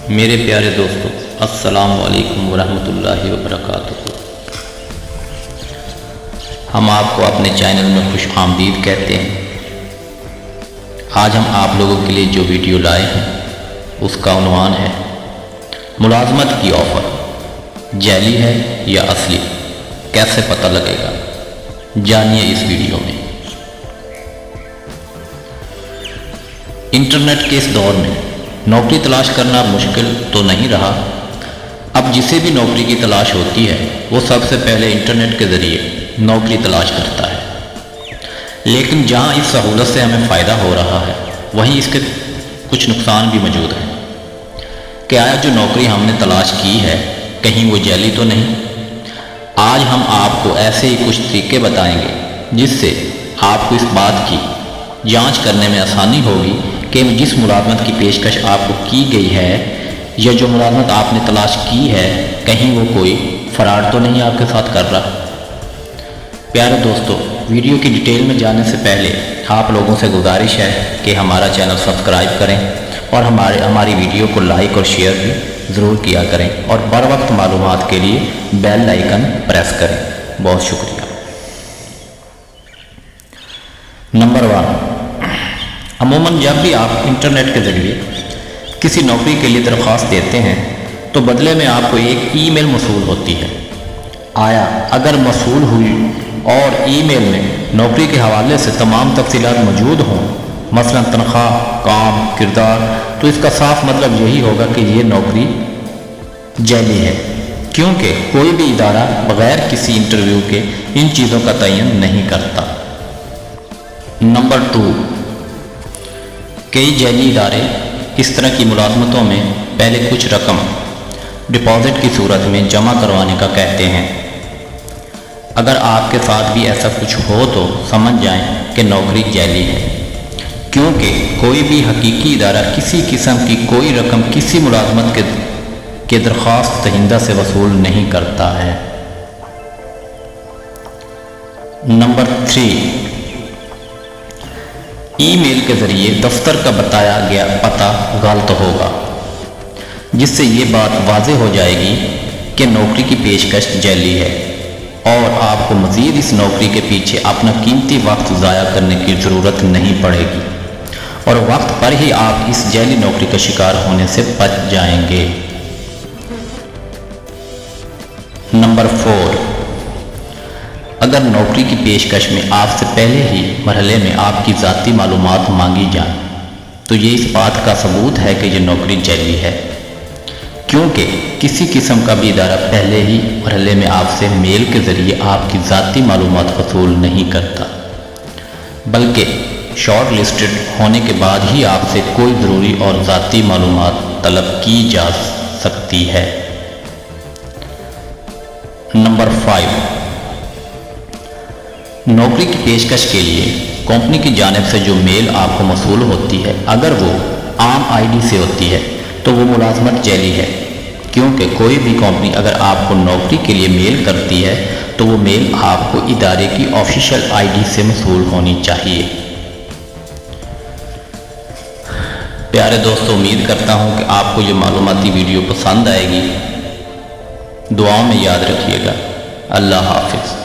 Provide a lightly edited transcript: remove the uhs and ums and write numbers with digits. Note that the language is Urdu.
میرے پیارے دوستو، السلام علیکم ورحمۃ اللہ وبرکاتہ۔ ہم آپ کو اپنے چینل میں خوش آمدید کہتے ہیں۔ آج ہم آپ لوگوں کے لیے جو ویڈیو لائے ہیں اس کا عنوان ہے ملازمت کی آفر جعلی ہے یا اصلی، کیسے پتہ لگے گا؟ جانیے اس ویڈیو میں۔ انٹرنیٹ کے اس دور میں نوکری تلاش کرنا مشکل تو نہیں رہا۔ اب جسے بھی نوکری کی تلاش ہوتی ہے وہ سب سے پہلے انٹرنیٹ کے ذریعے نوکری تلاش کرتا ہے۔ لیکن جہاں اس سہولت سے ہمیں فائدہ ہو رہا ہے وہیں اس کے کچھ نقصان بھی موجود ہیں۔ کہ آیا جو نوکری ہم نے تلاش کی ہے کہیں وہ جعلی تو نہیں؟ آج ہم آپ کو ایسے ہی کچھ طریقے بتائیں گے جس سے آپ کو اس بات کی جانچ کرنے میں آسانی ہوگی کہ جس ملازمت کی پیشکش آپ کو کی گئی ہے یا جو ملازمت آپ نے تلاش کی ہے کہیں وہ کوئی فراڈ تو نہیں آپ کے ساتھ کر رہا۔ پیارے دوستو، ویڈیو کی ڈیٹیل میں جانے سے پہلے آپ لوگوں سے گزارش ہے کہ ہمارا چینل سبسکرائب کریں اور ہماری ویڈیو کو لائک اور شیئر بھی ضرور کیا کریں اور بر وقت معلومات کے لیے بیل آئیکن پریس کریں۔ بہت شکریہ۔ نمبر 1، عموماً جب بھی آپ انٹرنیٹ کے ذریعے کسی نوکری کے لیے درخواست دیتے ہیں تو بدلے میں آپ کو ایک ای میل موصول ہوتی ہے۔ آیا اگر موصول ہوئی اور ای میل میں نوکری کے حوالے سے تمام تفصیلات موجود ہوں، مثلا تنخواہ، کام، کردار، تو اس کا صاف مطلب یہی ہوگا کہ یہ نوکری جعلی ہے، کیونکہ کوئی بھی ادارہ بغیر کسی انٹرویو کے ان چیزوں کا تعین نہیں کرتا۔ نمبر 2، کئی جعلی ادارے اس طرح کی ملازمتوں میں پہلے کچھ رقم ڈپازٹ کی صورت میں جمع کروانے کا کہتے ہیں۔ اگر آپ کے ساتھ بھی ایسا کچھ ہو تو سمجھ جائیں کہ نوکری جعلی ہے، کیونکہ کوئی بھی حقیقی ادارہ کسی قسم کی کوئی رقم کسی ملازمت کے درخواست دہندہ سے وصول نہیں کرتا ہے۔ نمبر 3، ای میل کے ذریعے دفتر کا بتایا گیا پتہ غلط ہوگا، جس سے یہ بات واضح ہو جائے گی کہ نوکری کی پیشکش جعلی ہے اور آپ کو مزید اس نوکری کے پیچھے اپنا قیمتی وقت ضائع کرنے کی ضرورت نہیں پڑے گی اور وقت پر ہی آپ اس جعلی نوکری کا شکار ہونے سے بچ جائیں گے۔ نمبر 4، اگر نوکری کی پیشکش میں آپ سے پہلے ہی مرحلے میں آپ کی ذاتی معلومات مانگی جائیں تو یہ اس بات کا ثبوت ہے کہ یہ نوکری جعلی ہے، کیونکہ کسی قسم کا بھی ادارہ پہلے ہی مرحلے میں آپ سے میل کے ذریعے آپ کی ذاتی معلومات وصول نہیں کرتا، بلکہ شارٹ لسٹڈ ہونے کے بعد ہی آپ سے کوئی ضروری اور ذاتی معلومات طلب کی جا سکتی ہے۔ نمبر 5، نوکری کی پیشکش کے لیے کمپنی کی جانب سے جو میل آپ کو موصول ہوتی ہے اگر وہ عام آئی ڈی سے ہوتی ہے تو وہ ملازمت جعلی ہے، کیونکہ کوئی بھی کمپنی اگر آپ کو نوکری کے لیے میل کرتی ہے تو وہ میل آپ کو ادارے کی آفیشیل آئی ڈی سے موصول ہونی چاہیے۔ پیارے دوستو، امید کرتا ہوں کہ آپ کو یہ معلوماتی ویڈیو پسند آئے گی۔ دعاؤں میں یاد رکھیے گا۔ اللہ حافظ۔